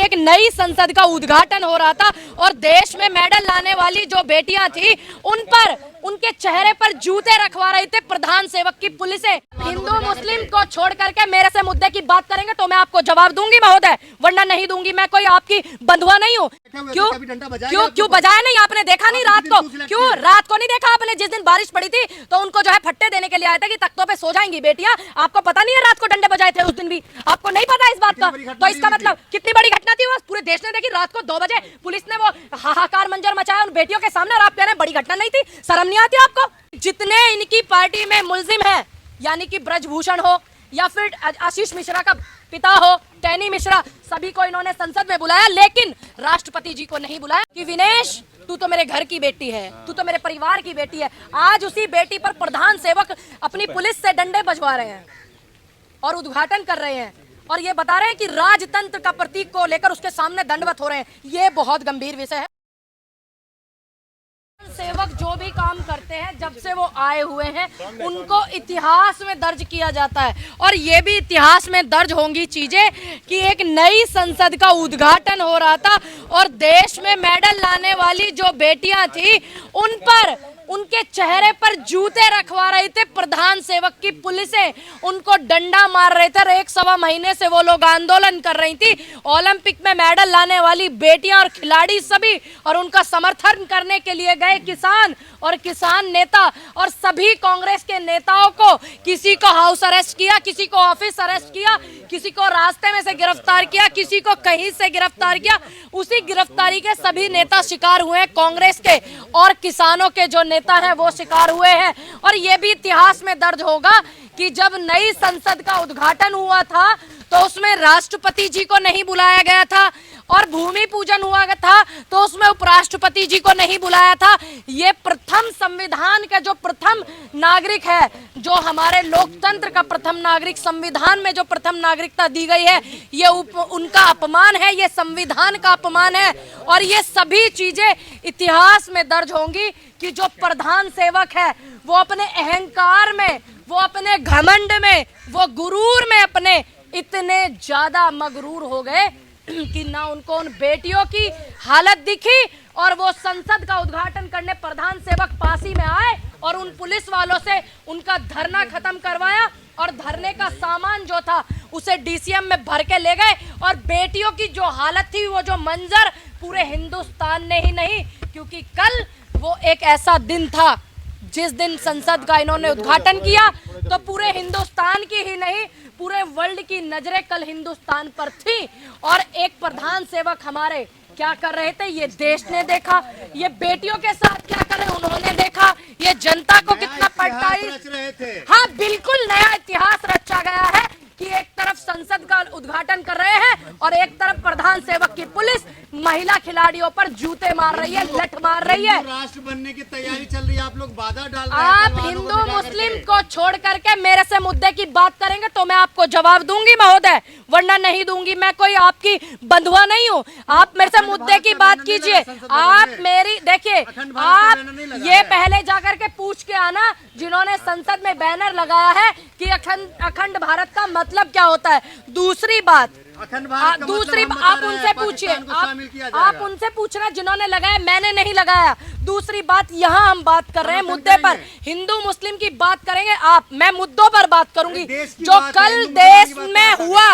एक नई संसद का उद्घाटन हो रहा था और देश में मेडल लाने वाली जो बेटियां थी उन पर उनके चेहरे पर जूते रखवा रहे थे प्रधान सेवक की पुलिसें। हिंदू मुस्लिम को छोड़ करके मेरे से मुद्दे की बात करेंगे तो मैं आपको जवाब दूंगी महोदय, वरना नहीं दूंगी। मैं कोई आपकी बंधुआ नहीं हूँ। क्यों क्यों क्यों बजाया नहीं? आपने देखा नहीं रात को? क्यों रात को नहीं देखा आपने? जिस दिन बारिश पड़ी थी तो उनको जो है फट्टे देने के लिए आए थे कि तख्तों पे सो जाएंगी बेटियां। आपको पता नहीं है रात को डंडे बजाए थे उस दिन भी? आपको नहीं पता इस बात का? तो इसका मतलब कितनी बड़ी घटना थी वो पूरे देश ने देखी। रात को 2 बजे पुलिस ने वो हाहाकार मंजर मचाया उन बेटियों के सामने और आप कह रहे हैं बड़ी घटना नहीं थी? शर्म नहीं आती आपको? जितने इनकी पार्टी में मुलजिम है, यानी कि ब्रजभूषण हो या फिर आशीष मिश्रा का पिता हो टैनी मिश्रा, सभी को इन्होंने संसद में बुलाया, लेकिन राष्ट्रपति जी को नहीं बुलाया कि विनेश तू तो मेरे घर की बेटी है, तू तो मेरे परिवार की बेटी है। आज उसी बेटी पर प्रधान सेवक अपनी पुलिस से डंडे बजवा रहे हैं और उद्घाटन कर रहे हैं और ये बता रहे हैं कि राजतंत्र का प्रतीक को लेकर उसके सामने दंडवत हो रहे हैं। ये बहुत गंभीर विषय है। सेवक जो भी काम करते हैं जब से वो आए हुए हैं उनको इतिहास में दर्ज किया जाता है और ये भी इतिहास में दर्ज होंगी चीजें कि एक नई संसद का उद्घाटन हो रहा था और देश में मेडल लाने वाली जो बेटियां थी उन पर उनके चेहरे पर जूते रखवा रहे थे प्रधान सेवक की पुलिसें, उनको डंडा मार रहे थे और 1-1.25 महीने से वो लोग आंदोलन कर रही थी। ओलंपिक में मेडल लाने वाली बेटियां और खिलाड़ी सभी और उनका समर्थन करने के लिए गए किसान और किसान नेता और सभी कांग्रेस के नेताओं को किसी को हाउस अरेस्ट किया, किसी को ऑफिस अरेस्ट किया, किसी को रास्ते में से गिरफ्तार किया, किसी को कहीं से गिरफ्तार किया। उसी गिरफ्तारी के सभी नेता शिकार हुए हैं, कांग्रेस के और किसानों के जो नेता हैं वो शिकार हुए हैं। और ये भी इतिहास में दर्ज होगा कि जब नई संसद का उद्घाटन हुआ था तो उसमें राष्ट्रपति जी को नहीं बुलाया गया था और भूमि पूजन हुआ था तो उसमें उपराष्ट्रपति जी को नहीं बुलाया था। ये प्रथम संविधान का जो प्रथम नागरिक है, जो हमारे लोकतंत्र का प्रथम नागरिक, संविधान में जो प्रथम नागरिकता दी गई है, ये उनका अपमान है, ये संविधान का अपमान है। और ये सभी चीजें इतिहास में दर्ज होंगी कि जो प्रधान सेवक है वो अपने अहंकार में, वो अपने घमंड में, वो गुरूर में अपने इतने ज्यादा मगरूर हो गए कि ना उनको उन बेटियों की हालत दिखी और वो संसद का उद्घाटन करने प्रधान सेवक पासी में आए और उन पुलिस वालों से उनका धरना खत्म करवाया और धरने का सामान जो था उसे डीसीएम में भर के ले गए। और बेटियों की जो हालत थी, वो जो मंजर, पूरे हिंदुस्तान ने ही नहीं, क्योंकि कल वो एक ऐसा दिन था जिस दिन संसद का इन्होंने उद्घाटन किया तो पूरे हिंदुस्तान की ही नहीं पूरे वर्ल्ड की नजरें कल हिंदुस्तान पर थी। और एक प्रधान सेवक हमारे क्या कर रहे थे ये देश ने देखा, ये बेटियों के साथ क्या कर रहे उन्होंने देखा, ये जनता को कितना पटकाई। हाँ बिल्कुल नया इतिहास रचा गया है कि एक तरफ संसद का उद्घाटन कर रहे हैं और एक तरफ प्रधान सेवक की पुलिस महिला खिलाड़ियों पर जूते मार रही है, लठ मार रही है। राष्ट्र बनने की तैयारी चल रही है, आप लोग बाधा डाल रहे हैं। आप हिंदू मुस्लिम को छोड़ करके मेरे से मुद्दे की बात करेंगे तो मैं आपको जवाब दूंगी महोदय, वरना नहीं दूंगी। मैं कोई आपकी बंधुआ नहीं हूँ। आप मेरे से मुद्दे की बात कीजिए। आप मेरी देखिए, आप ये पहले जाकर के पूछ के आना जिन्होंने संसद में बैनर लगाया है कि अखंड भारत का मतलब क्या होता है। दूसरी बात, दूसरी आप उनसे पूछिए, आप उनसे पूछना जिन्होंने लगाया, मैंने नहीं लगाया। दूसरी बात, यहाँ हम बात कर रहे हैं मुद्दे पर, हिंदू मुस्लिम की बात करेंगे आप, मैं मुद्दों पर बात करूंगी जो कल देश में हुआ।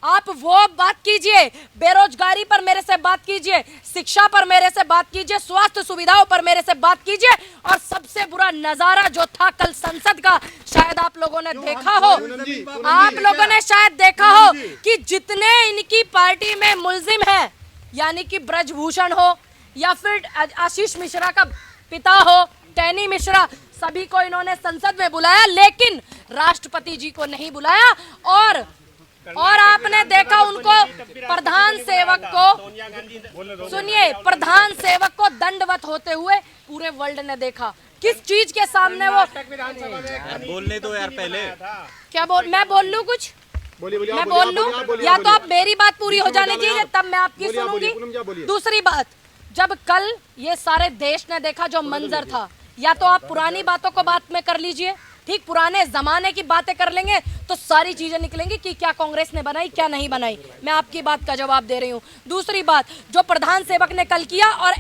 आप वो बात कीजिए, बेरोजगारी पर मेरे से बात कीजिए, शिक्षा पर मेरे से बात कीजिए, स्वास्थ्य सुविधाओं पर मेरे से बात कीजिए। और सबसे बुरा नजारा जो था कल संसद का, शायद आप लोगों ने देखा हो, आप लोगों ने शायद देखा हो कि जितने इनकी पार्टी में मुलजिम है, यानी कि ब्रजभूषण हो या फिर आशीष मिश्रा का पिता हो टैनी मिश्रा, सभी को इन्होंने संसद में बुलाया, लेकिन राष्ट्रपति जी को नहीं बुलाया। और आपने देखा उनको प्रधान सेवक को, सुनिए, प्रधान सेवक को दंडवत होते हुए पूरे वर्ल्ड ने देखा। किस चीज के सामने वो बोलने दो यार पहले। क्या मैं बोल लूं कुछ? मैं बोल लूं या तो आप मेरी बात पूरी हो जाने दीजिए तब मैं आपकी सुनूंगी। दूसरी बात, जब कल ये सारे देश ने देखा जो मंजर था, या तो आप पुरानी बातों को बात में कर लीजिए ठीक पुराने जमाने की बातें कर लेंगे तो सारी चीजें निकलेंगी कि क्या कांग्रेस ने बनाई क्या नहीं बनाई। मैं आपकी बात का जवाब दे रही हूँ। दूसरी बात, जो प्रधान सेवक ने कल किया और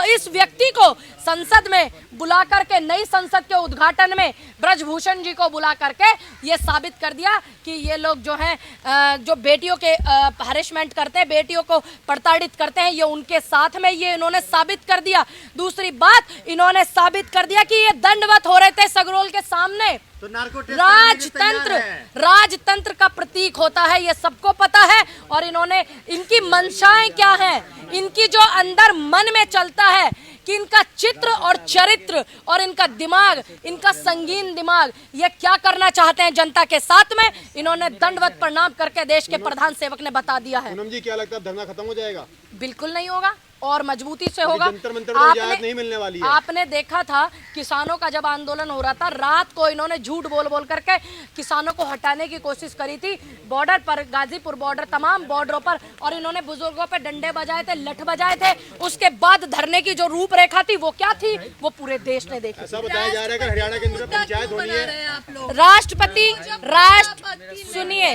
इस व्यक्ति को संसद में बुला करके, नई संसद के उद्घाटन में ब्रजभूषण जी को बुला करके ये साबित कर दिया कि ये लोग जो हैं जो बेटियों के हरेसमेंट करते हैं, बेटियों को प्रताड़ित करते हैं, ये उनके साथ में, ये इन्होंने साबित कर दिया। दूसरी बात, इन्होंने साबित कर दिया कि ये दंडवत हो रहे थे सगरोल के सामने। तो नार्को टेस्ट कराने के लिए तैयार है। राजतंत्र का प्रतीक होता है, ये सबको पता है। और इन्होंने, इनकी मंशाएं क्या हैं, इनकी जो अंदर मन में चलता है कि इनका चित्र और चरित्र और इनका दिमाग, इनका संगीन दिमाग, ये क्या करना चाहते हैं जनता के साथ में, इन्होंने दंडवत प्रणाम करके देश के प्रधान सेवक ने बता दिया है। पूनम जी, क्या लगता है धरना खत्म हो जाएगा? बिल्कुल नहीं होगा और मजबूती से होगा। जंतर मंतर को इजाजत नहीं मिलने वाली है। आपने देखा था किसानों का जब आंदोलन हो रहा था, रात को इन्होंने झूठ बोल बोल करके किसानों को हटाने की कोशिश करी थी बॉर्डर पर, गाजीपुर बॉर्डर, तमाम बॉर्डरों पर, और इन्होंने बुजुर्गों पे डंडे बजाए थे, लठ बजाए थे। उसके बाद धरने की जो रूपरेखा थी वो क्या थी, वो पूरे देश ने देखी। ऐसा बताया जा रहा है कि हरियाणा के अंदर पंचायत होनी है। राष्ट्रपति सुनिए,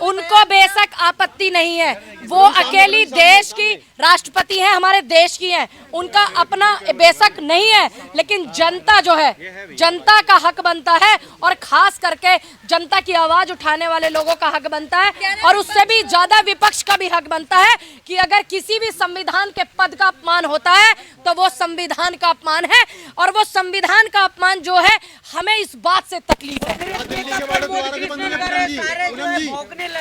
उनको बेशक आपत्ति नहीं है, वो अकेली देश की राष्ट्रपति हैं, हमारे देश की हैं, उनका अपना बेशक नहीं है, लेकिन जनता जो है, जनता का हक बनता है, और खास करके जनता की आवाज उठाने वाले लोगों का हक बनता है, और उससे भी ज्यादा विपक्ष का भी हक बनता है कि अगर किसी भी संविधान के पद का अपमान होता है तो वो संविधान का अपमान है, और वो संविधान का अपमान जो है, हमें इस बात से तकलीफ है। दिल्ली के बॉर्डर दोबारा से बंद होंगे? पूनम जी,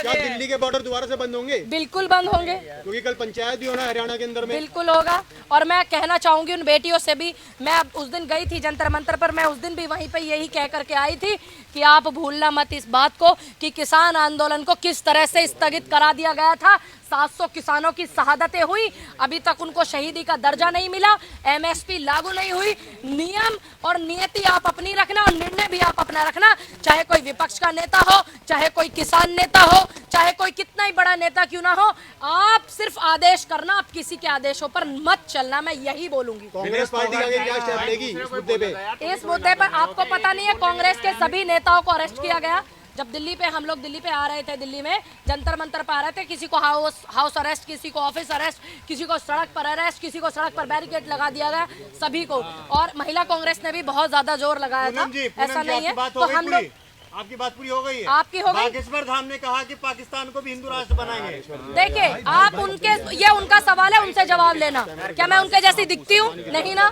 क्या दिल्ली के बॉर्डर दोबारा से बंद होंगे? बिल्कुल बंद होंगे, क्योंकि कल पंचायत भी होना है हरियाणा के अंदर में। बिल्कुल होगा। और मैं कहना चाहूंगी उन बेटियों से भी, मैं उस दिन गई थी जंतर मंतर पर, मैं उस दिन भी वहीं पे यही कह करके आई थी कि आप भूलना मत इस बात को कि किसान आंदोलन को किस तरह से स्थगित करा दिया गया था। 700 किसानों की शहादतें हुई, अभी तक उनको शहीदी का दर्जा नहीं मिला, एमएसपी लागू नहीं हुई। नियम और नियति आप अपनी रखना और निर्णय भी आप अपना रखना, चाहे कोई विपक्ष का नेता हो, चाहे कोई किसान नेता हो, चाहे कोई कितना ही बड़ा नेता क्यों ना हो, आप सिर्फ आदेश करना, आप किसी के आदेशों पर मत चलना, मैं यही बोलूंगी। कांग्रेस पार्टी आगे क्या स्टेप लेगी इस मुद्दे पे? इस मुद्दे पर आपको पता नहीं है, कांग्रेस के सभी नेताओं को अरेस्ट किया गया। जब दिल्ली पे, हम लोग दिल्ली पे आ रहे थे, दिल्ली में जंतर मंतर पे आ रहे थे, किसी को हाउस अरेस्ट, किसी को ऑफिस अरेस्ट, किसी को सड़क पर अरेस्ट, किसी को सड़क पर बैरिकेड लगा दिया गया, सभी को। और महिला कांग्रेस ने भी बहुत ज्यादा जोर लगाया था। ऐसा नहीं है तो हम लोग, आपकी बात पूरी हो गई है? आपकी हो गई। बागेश्वर धाम ने कहा कि पाकिस्तान को भी हिंदू राष्ट्र बनाएंगे। देखिए, आप उनके, ये उनका सवाल है, उनसे जवाब लेना। क्या मैं उनके जैसी दिखती हूँ? नहीं ना।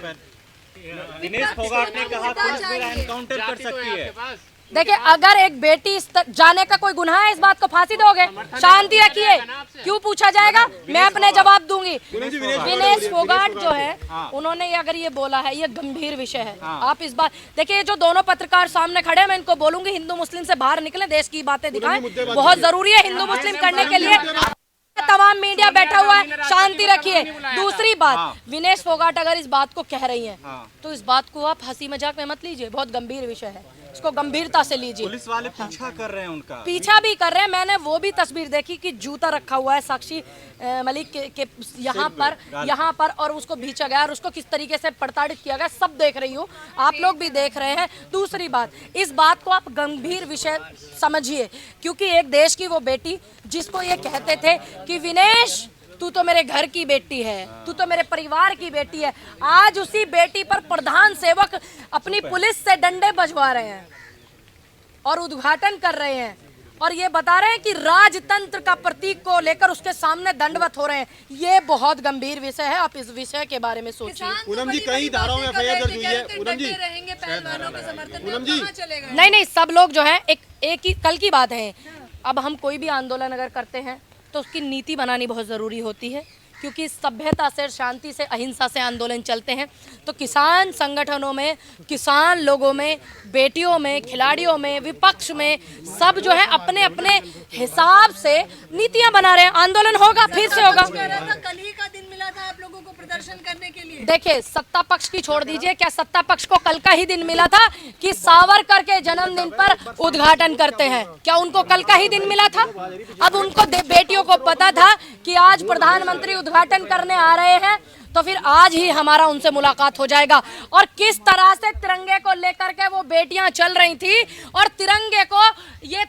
दिनेश फोगाट ने कहा पुलिस मेरा एनकाउंटर कर सकती है। देखिए, अगर एक बेटी जाने का कोई गुनाह है, इस बात को फांसी दोगे? शांति रखिए, क्यों पूछा जाएगा? मैं अपने जवाब दूंगी। दिनेश फोगाट जो है, उन्होंने अगर ये बोला है, ये गंभीर विषय है। आप इस बात देखिए, जो दोनों पत्रकार सामने खड़े हैं, मैं इनको बोलूंगी हिंदू मुस्लिम से बाहर निकले, देश की बातें दिखाएं, बहुत जरूरी है हिंदू मुस्लिम करने के लिए। तमाम मीडिया बैठा हुआ है, शांति रखिए। दूसरी बात, विनेश फोगाट अगर इस बात को कह रही हैं, तो इस बात को आप हंसी मजाक में मत लीजिए, बहुत गंभीर विषय है, इसको गंभीरता से लीजिए। पुलिस वाले पीछा कर रहे हैं उनका, पीछा भी कर रहे हैं। मैंने वो भी तस्वीर देखी कि जूता रखा हुआ है साक्षी मलिक के यहाँ पर, और उसको भींचा गया और उसको किस तरीके से प्रताड़ित किया गया, सब देख रही हूँ, आप लोग भी देख रहे हैं। दूसरी बात, इस बात को आप गंभीर विषय समझिए, क्योंकि एक देश की वो बेटी जिसको ये कहते थे कि विनेश तू तो मेरे घर की बेटी है, तू तो मेरे परिवार की बेटी है, आज उसी बेटी पर प्रधान सेवक अपनी पुलिस से डंडे बजवा रहे हैं और उद्घाटन कर रहे हैं, और ये बता रहे हैं कि राजतंत्र का प्रतीक को लेकर उसके सामने दंडवत हो रहे हैं। ये बहुत गंभीर विषय है, आप इस विषय के बारे में सोचिए। पूनम जी, कई धाराओं में एफआईआर दर्ज हुई है। पूनम जी, नहीं, सब लोग जो है, एक ही कल की बात है। अब हम कोई भी आंदोलन अगर करते हैं तो उसकी नीति बनानी बहुत ज़रूरी होती है, क्योंकि सभ्यता से, शांति से, अहिंसा से आंदोलन चलते हैं। तो किसान संगठनों में, किसान लोगों में, बेटियों में, खिलाड़ियों में, विपक्ष में, सब जो है अपने अपने हिसाब से नीतियां बना रहे हैं। आंदोलन होगा, फिर से होगा। कल ही का दिन मिला था आप लोगों को प्रदर्शन करने के लिए। देखिए, सत्ता पक्ष की छोड़ दीजिए, क्या सत्ता पक्ष को कल का ही दिन मिला था कि सावरकर के जन्मदिन पर उद्घाटन करते हैं? क्या उनको कल का ही दिन मिला था? अब उनको बेटियों को पता था कि आज प्रधानमंत्री उद्घाटन करने आ रहे हैं, तो फिर आज ही हमारा उनसे मुलाकात हो जाएगा। और किस तरह से तिरंगे को लेकर के वो बेटियां चल रही थी और तिरंगे को ये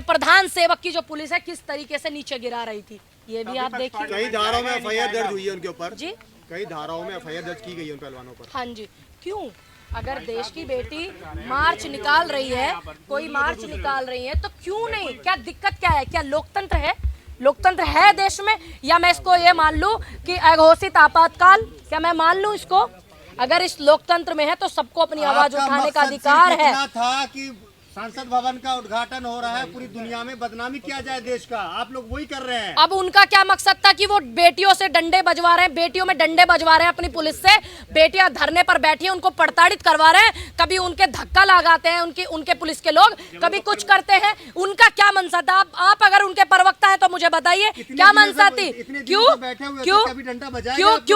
प्रधान सेवक की जो पुलिस है किस तरीके से नीचे गिरा रही थी, ये भी आप देखिए। कई धाराओं में एफआईआर दर्ज हुई है उनके ऊपर जी, कई धाराओं में एफआईआर दर्ज की गई है उन पहलवानों पर। हाँ जी, क्यों? अगर देश की बेटी मार्च निकाल रही है, कोई मार्च निकाल रही है, तो क्यों नहीं? क्या दिक्कत क्या है? क्या लोकतंत्र है? लोकतंत्र है देश में? या मैं इसको ये मान लूं कि अघोषित आपातकाल, क्या मैं मान लूं इसको? अगर इस लोकतंत्र में है तो सबको अपनी आवाज उठाने का अधिकार है। था कि संसद भवन का उद्घाटन हो रहा है, पूरी दुनिया में बदनामी किया जाए देश का, आप लोग वही कर रहे हैं। अब उनका क्या मकसद था कि वो बेटियों से डंडे बजवा रहे हैं, बेटियों में डंडे बजवा रहे हैं अपनी पुलिस से, बेटियां धरने पर बैठी हैं उनको प्रताड़ित करवा रहे हैं, कभी उनके धक्का लगाते हैं उनके पुलिस के लोग, कभी कुछ करते हैं। उनका क्या मनसा था? आप अगर उनके प्रवक्ता हैं तो मुझे बताइए क्या मनसा थी? क्यों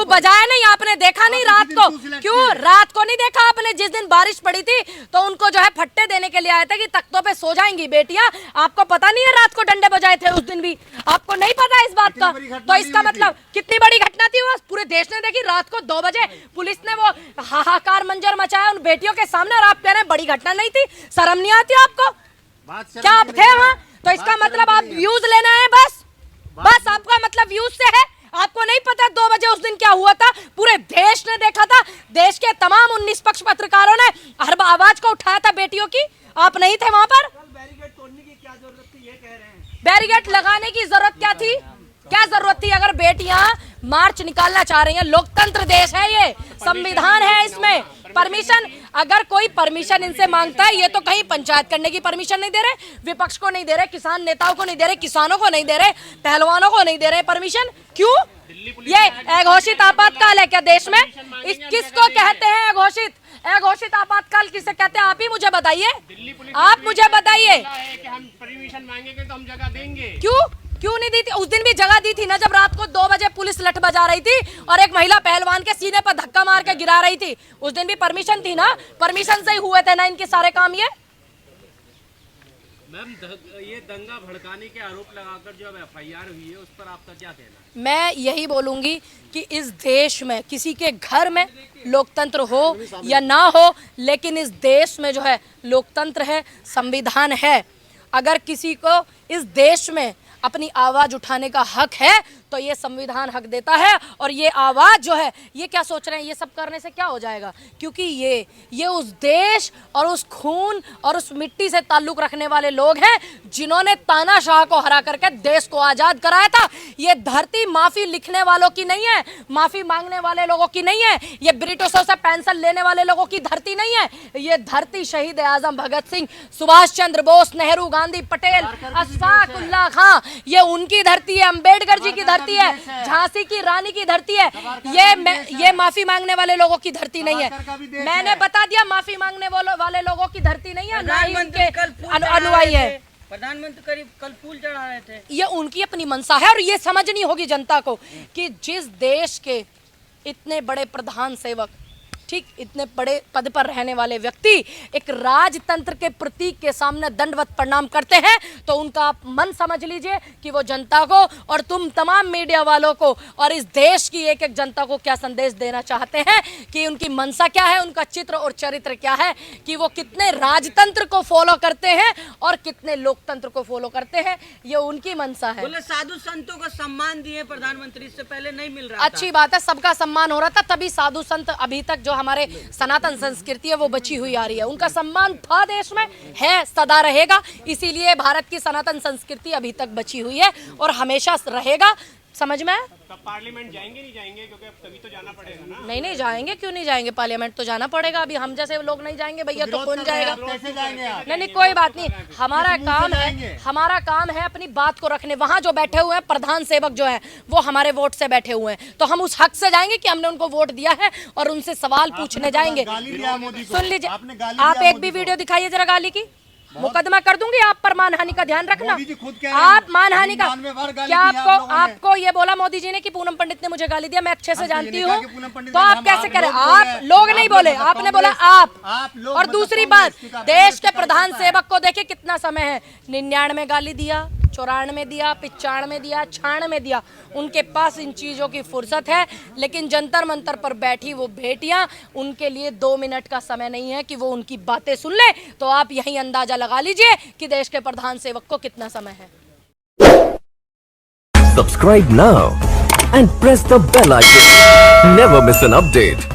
बजाया नहीं? आपने देखा नहीं रात को? क्यों रात को नहीं देखा आपने? जिस दिन बारिश पड़ी थी तो उनको जो है फट्टे देने के लिए आए थे कि तख्तों पे सो जाएंगी बेटियां। आपको पता नहीं है रात को डंडे बजाए थे उस दिन भी? आपको नहीं पता इस बात का? तो इसका मतलब कितनी बड़ी घटना थी वो, पूरे देश ने देखी। रात को 2 बजे पुलिस ने वो हाहाकार मंजर मचाया उन बेटियों के सामने, और आप कह रहे हैं बड़ी घटना नहीं थी? शर्म नहीं आती आपको? क्या आप थे वहां? तो इसका मतलब आप व्यूज लेना है बस आपका मतलब व्यूज से है। आपको नहीं पता 2 बजे उस दिन क्या हुआ था? पूरे देश ने देखा था, देश के तमाम 19 निष्पक्ष पत्रकारों ने हर आवाज को उठाया था बेटियों की। आप नहीं थे वहां पर? बैरिकेड तोड़ने की क्या जरूरत थी, ये कह रहे हैं। बैरिकेड लगाने की जरूरत क्या थी? क्या जरूरत थी? अगर बेटियां मार्च निकालना चाह रही हैं, लोकतंत्र देश है ये, संविधान है, इसमें परमिशन, अगर कोई परमिशन इनसे मांगता है, ये तो कहीं पंचायत करने की परमिशन नहीं दे रहे, विपक्ष को नहीं दे रहे, किसान नेताओं को नहीं दे रहे, किसानों को नहीं दे रहे, पहलवानों को नहीं दे रहे परमिशन। क्यों? ये अघोषित आपातकाल है क्या देश में? किसको कहते हैं अघोषित? अघोषित आपातकाल किसे कहते हैं? आप ही मुझे बताइए, आप मुझे बताइए। हम परमिशन मांगेंगे तो हम जगह देंगे। क्यों नहीं दी थी? उस दिन भी जगह दी थी ना, जब रात को 2 बजे पुलिस लठ बजा रही थी और एक महिला पहलवान के सीने पर धक्का मार के गिरा रही थी। उस दिन भी परमिशन थी ना, परमिशन से ही हुए थे ना इनके सारे काम। ये मैम ये दंगा भड़काने के आरोप लगाकर जो अब एफआईआर हुई है उस पर आपका क्या कहना है? मैं यही बोलूंगी कि इस देश में किसी के घर में लोकतंत्र हो या ना हो, लेकिन इस देश में जो है लोकतंत्र है, संविधान है। अगर किसी को इस देश में अपनी आवाज उठाने का हक है तो ये संविधान हक देता है। और ये आवाज जो है, ये क्या सोच रहे हैं ये सब करने से क्या हो जाएगा? क्योंकि ये उस देश और उस खून और उस मिट्टी से ताल्लुक रखने वाले लोग हैं जिन्होंने तानाशाह को हरा करके देश को आजाद कराया था। ये धरती माफी लिखने वालों की नहीं है, माफी मांगने वाले लोगों की नहीं है, ये ब्रिटिशों से पेंशन लेने वाले लोगों की धरती नहीं है। ये धरती शहीद आजम भगत सिंह, सुभाष चंद्र बोस, नेहरू, गांधी, पटेल, अशफाक उल्लाह खां, ये उनकी धरती है। अम्बेडकर जी की धरती है, झांसी की रानी की धरती है। ये माफी मांगने वाले लोगों की धरती नहीं है। मैंने बता दिया, माफी मांगने वाले लोगों की धरती नहीं है, ना ही उनके अनुयायी है। प्रधानमंत्री करीब कल फूल चढ़ा रहे थे। ये उनकी अपनी मंशा है और ये समझनी होगी जनता को कि जिस देश के इतने बड़े प्रधान सेवक, ठीक, इतने बड़े पद पर रहने वाले व्यक्ति एक राजतंत्र के प्रतीक के सामने दंडवत प्रणाम करते हैं, तो उनका आप मन समझ लीजिए कि वो जनता को और तुम तमाम मीडिया वालों को और इस देश की एक एक जनता को क्या संदेश देना चाहते हैं, कि उनकी मनसा क्या है, उनका चित्र और चरित्र क्या है, कि वो कितने राजतंत्र को फॉलो करते हैं और कितने लोकतंत्र को फॉलो करते हैं। ये उनकी मनसा है। बोले साधु संतों को सम्मान दिए प्रधानमंत्री, इससे पहले नहीं मिल रहा। अच्छी बात है, सबका सम्मान हो रहा था, तभी साधु संत अभी तक जो हमारे सनातन संस्कृति है वो बची हुई आ रही है। उनका सम्मान था, देश में है, सदा रहेगा। इसीलिए भारत की सनातन संस्कृति अभी तक बची हुई है और हमेशा रहेगा। समझ में? तब पार्लियामेंट जाएंगे नहीं जाएंगे? क्योंकि अब तभी तो जाना पड़ेगा ना। नहीं जाएंगे, क्यों नहीं जाएंगे? पार्लियामेंट तो जाना पड़ेगा। अभी हम जैसे लोग नहीं जाएंगे भैया, तो कौन जाएगा? कैसे जाएंगे आप? नहीं, कोई बात नहीं। हमारा काम है अपनी बात को रखने। वहाँ जो बैठे हुए हैं प्रधान सेवक जो है वो हमारे वोट से बैठे हुए हैं, तो हम उस हक से जाएंगे कि हमने उनको वोट दिया है और उनसे सवाल पूछने जाएंगे। सुन लीजिए, आप एक भी वीडियो दिखाइए जरा गाली की, मुकदमा कर दूंगी आप पर। मानहानि का ध्यान रखना। आप मानहानि का क्या आपको ये बोला मोदी जी ने कि पूनम पंडित ने मुझे गाली दिया? मैं अच्छे से जानती हूँ, तो आप कैसे करें? आप लोग नहीं बोले, आपने बोला आप। और दूसरी बात, देश के प्रधान सेवक को देखिए कितना समय है, 99 गाली दिया, 94 में दिया, 95 में दिया, 96 में दिया। उनके पास इन चीज़ों की फुर्सत है, लेकिन जंतर मंतर पर बैठी वो बेटियां, उनके लिए 2 मिनट का समय नहीं है कि वो उनकी बातें सुन ले। तो आप यही अंदाजा लगा लीजिए कि देश के प्रधान सेवक को कितना समय है। Subscribe now and press the bell icon. Never miss an update.